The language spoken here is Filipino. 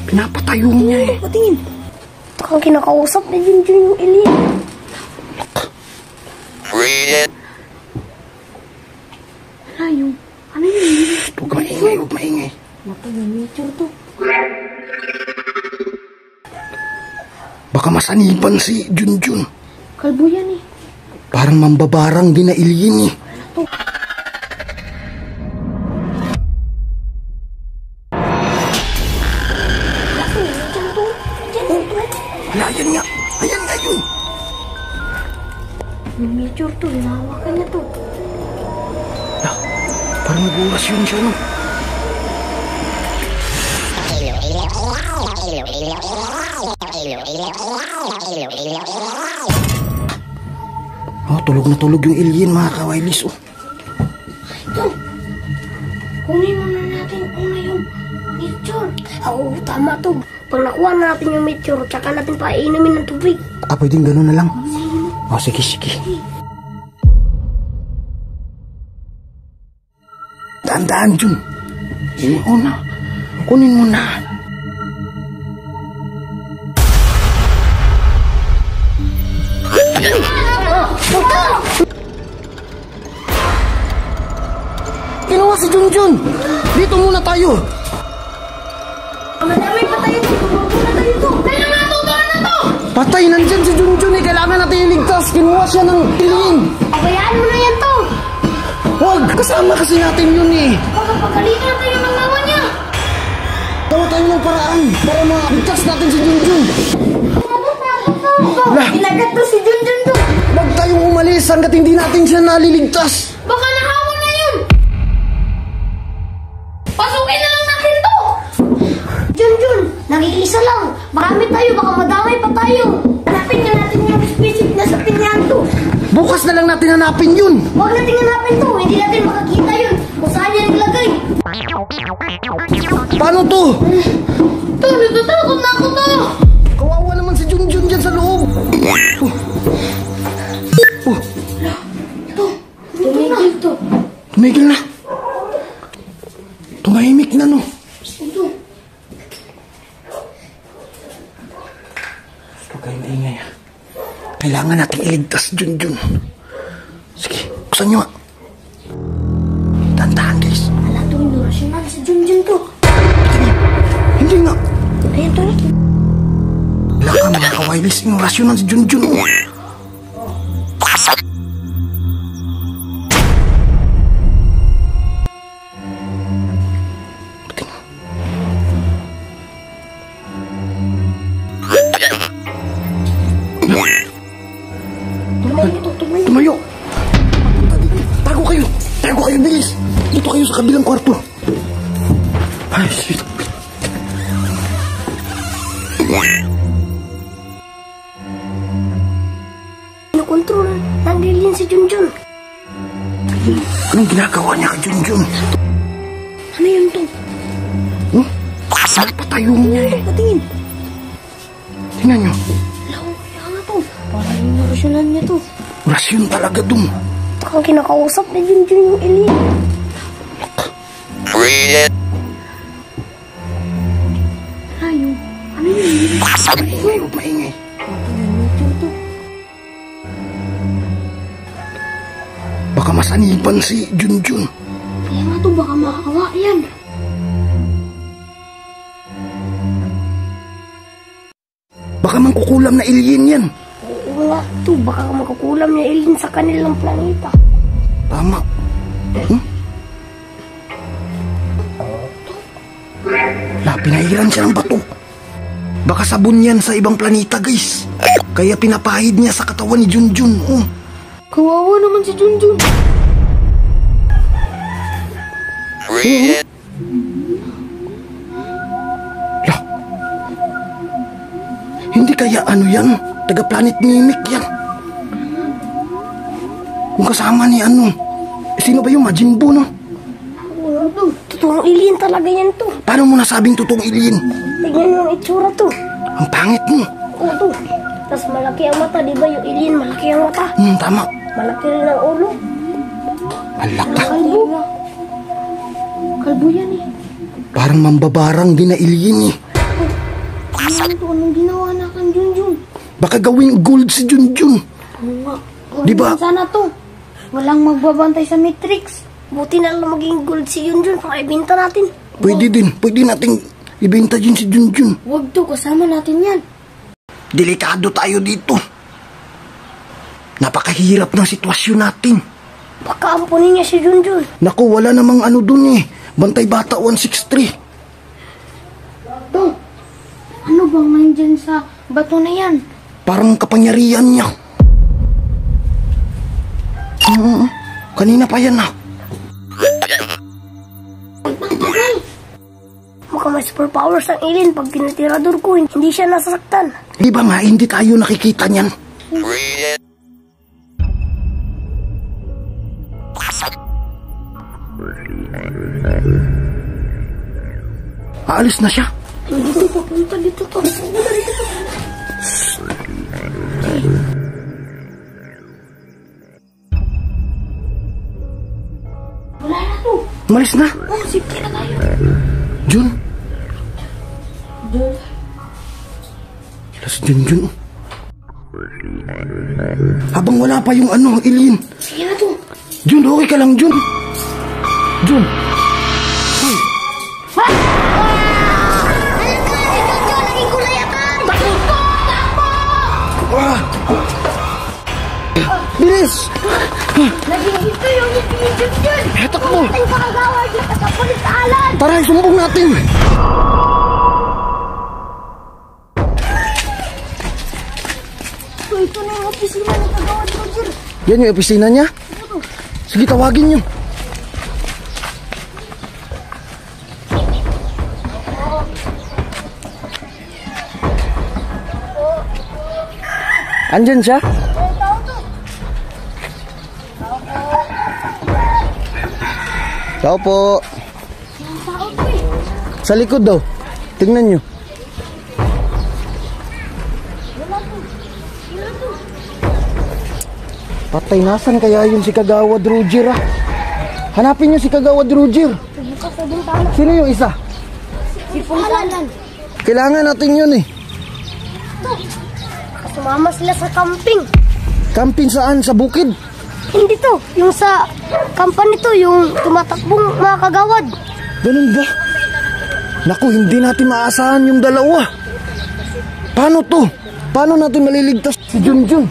Pinapatayo niya eh. Patingin. Baka kinakausap na Junjun yung alien. Ano yun? Huwag maingay, huwag maingay. Nato yung nature to. Baka masaniban si Junjun. Kalbo yan eh. Parang mambabarang din na alien eh. Ano to? Ayan nga. Ayan nga yun. Yung nature to, hinahawakan niya to. Parang nag-orasyon siya, no? Oh, tulog na tulog yung alien, mga kawailis, oh. Ito. Kunin muna natin una yung nature. Oo, tama to. Pag nakuha na natin yung nature, tsaka natin painumin ng tubig. Ah, pwedeng gano'n na lang? Oh, sige, sige. Daan-daan, Jun. Kunin mo na. Kinuha si Junjun. Dito muna tayo. Madami pa tayo to. Muna tayo to. Kaya nga to, na to. Patay, nandyan si Junjun eh. Kailangan natin iligtas. Kinuha siya ng alien. Abayaan mo na yan to. Huwag, kasama kasi natin yun eh. Baka pagalitan tayo ng mama niya. Tawa tayo ng paraan para maligtas natin si Junjun. Ilagat to si Junjun to. Huwag tayong umalis hanggat hindi natin siya naliligtas. Baka nahawa na yun. Pasukin na lang natin to. Junjun, nag-iisa lang. Marami tayo, baka madamay pa tayo. Hanapin nga natin yung specific na sa pinyan to. Bukas na lang natin hanapin yun. Huwag natin hanapin to. Hindi natin makakita yun. Kung saan yan nilagay. Paano to? To, natatakot na ako to. Kawawa naman si Junjun dyan sa loob. To, tumigil to. Tumigil na. Tumahimik na, no? Ito. Huwag kayo maingay, ha? Kailangan natin iligtas, Junjun. Sige, buksan nyo, ha? Tantahan, guys. Wala to, rasyonal si Junjun to. Hindi nga. Ayan to. Wala ka, mga kawailis. Yung rasyonan si Junjun. Tumayo. Tago kayo. Tago kayo, bilis. Dito kayo sa kabilang kwarto. Ay, shit. Nakontrol ng alien si Junjun. Anong ginagawa niya kay Junjun? Ano yun to? Patayo niya eh. Patingin. Tingnan nyo. Kaya nga to. Parang yung rasyonal niya to. Rasyon talaga dun. Baka kinakausap na Junjun yung alien. Ayo. Ano yun? Maingay, huwag maingay. Baka masaniban si Junjun. Kaya nga to, baka makakawa yan. Baka mangkukulam na alien yan. Oo nga to, baka makakulam niya alien sa kanilang planeta. Tama. Pinairan siya ng bato. Baka sabon yan sa ibang planeta, guys. Kaya pinapahid niya sa katawan ni Junjun. Kawawa naman si Junjun. Hindi kaya ano yan? Taga-planet Mimic yan. Kung kasama ni ano. Sino ba yung Majin Buu, no? Totoong alien talaga yan to. Paano mo nasabing totoong alien? Tignan mo ang itsura to. Ang pangit mo. Oo to. Tapos malaki ang mata, di ba yung alien? Malaki ang mata. Tama. Malaki rin ang ulo. Malaki. Kalbo. Kalbo yan eh. Parang mambabarang din na alien eh. Ano to? Anong ginawa na kang Junjun? Baka gawing gold si Junjun. Ano nga? Diba? Sana to. Walang magbabantay sa Matrix. Buti na lang maging gold si Junjun para ibenta natin. Pwede din. Pwede nating ibenta din si Junjun. Huwag to. Kasama natin yan. Delikado tayo dito. Napakahirap ng sitwasyon natin. Baka ampunin niya si Junjun. Naku, wala namang ano dun eh. Bantay Bata 163. To, ano bang nandyan sa bato na yan? Parang kapangyarihan niya. Kanina pa yan ah. Mukhang may superpowers ang alien pag tinatirador ko. Hindi siya nasasaktan. Di ba nga, hindi tayo nakikita niyan? Aalis na siya. Dito, papunta dito to. Wala na to. Umalis na. Oh, sige na tayo. Jun. Sila si Junjun. Habang wala pa yung ano, alien. Sige na to. Jun, okay ka lang, Jun. Jun. Bilis! Naging ito yung itinigil yun! Hetak mo! Ang pakagawa dyan sa kapulisalan! Tara, sumbong natin! So, ito na yung opisina ng kagawad Roger. Yan yung opisina niya? Sige, tawagin niyo. Andyan siya? Tao po. Sa likod daw. Tingnan nyo. Patay, nasan kaya yun si Kagawad Roger ah? Hanapin nyo si Kagawad Roger. Sino yung isa? Si Puntalan. Kailangan natin yun eh. Sumama sila sa camping. Camping saan? Sa bukid? Hindi to. Yung sa company to, yung tumatakbong mga kagawad. Ganun ba? Naku, hindi natin maasahan yung dalawa. Paano to? Paano natin maliligtas si Junjun?